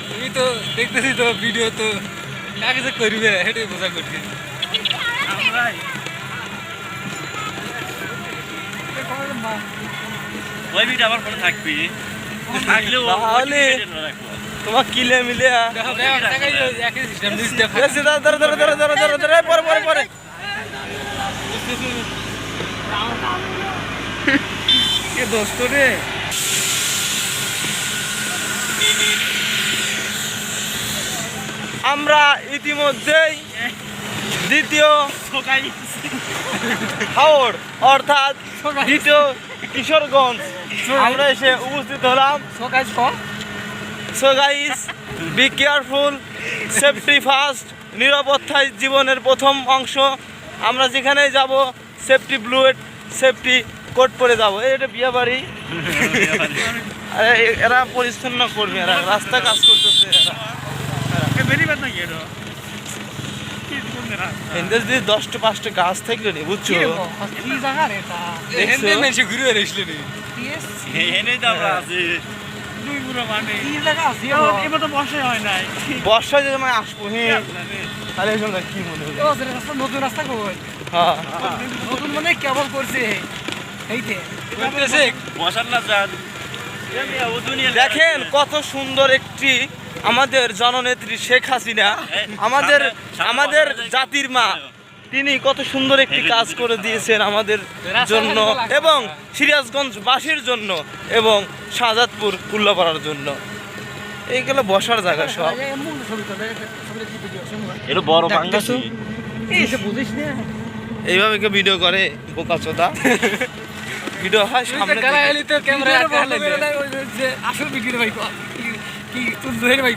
তুমি তো দেখতেছি তো ভিডিও তো কাকে যে করবে সেটাই বোঝা করছি। ওই ভিডিও আমার ফোনে থাকবি থাকলেও তাহলে তোমার কিলে মিলে পরে পরে পরে দোস্ত রে আমরা ইতিমধ্যেই দ্বিতীয় হাওড় অর্থাৎ দ্বিতীয় কিশোরগঞ্জ আমরা এসে উপস্থিত হলাম। So guys, be careful, safety first, নিরাপত্তায় জীবনের প্রথম অংশ। আমরা যেখানেই যাব সেফটি ব্লুয়েট, সেফটি কোট পরে যাবো। এটা বিয়ে বাড়ি, এরা পরিচ্ছন্ন করবে, এরা রাস্তা কাজ করতেছে। এরা যদি 10টা-5টা গাছ থাকলে নি, বুঝছো? বর্ষায় যদি মানে আসবো, হ্যাঁ, তাহলে কি মনে হয় নতুন রাস্তা কই? হ্যাঁ নতুন মানে কেবল করছে এইতে দেখেন কত সুন্দর একটি আমাদের জননেত্রী শেখ হাসিনা, আমাদের জাতির মা, তিনি কত সুন্দর একটি কাজ করে দিয়েছেন আমাদের জন্য এবং সিরাজগঞ্জবাসীর জন্য এবং শাহজাদপুর কুল্লাপাড়ার জন্য। এইগুলো বসার জায়গা সব। এটা বড় বাংলাদেশ এইভাবে কেউ ভিডিও করে বোকাচোদা ভিডিও হয় সামনে ক্যামেরা আসল ভিডিও ভাই কি তুই ভাই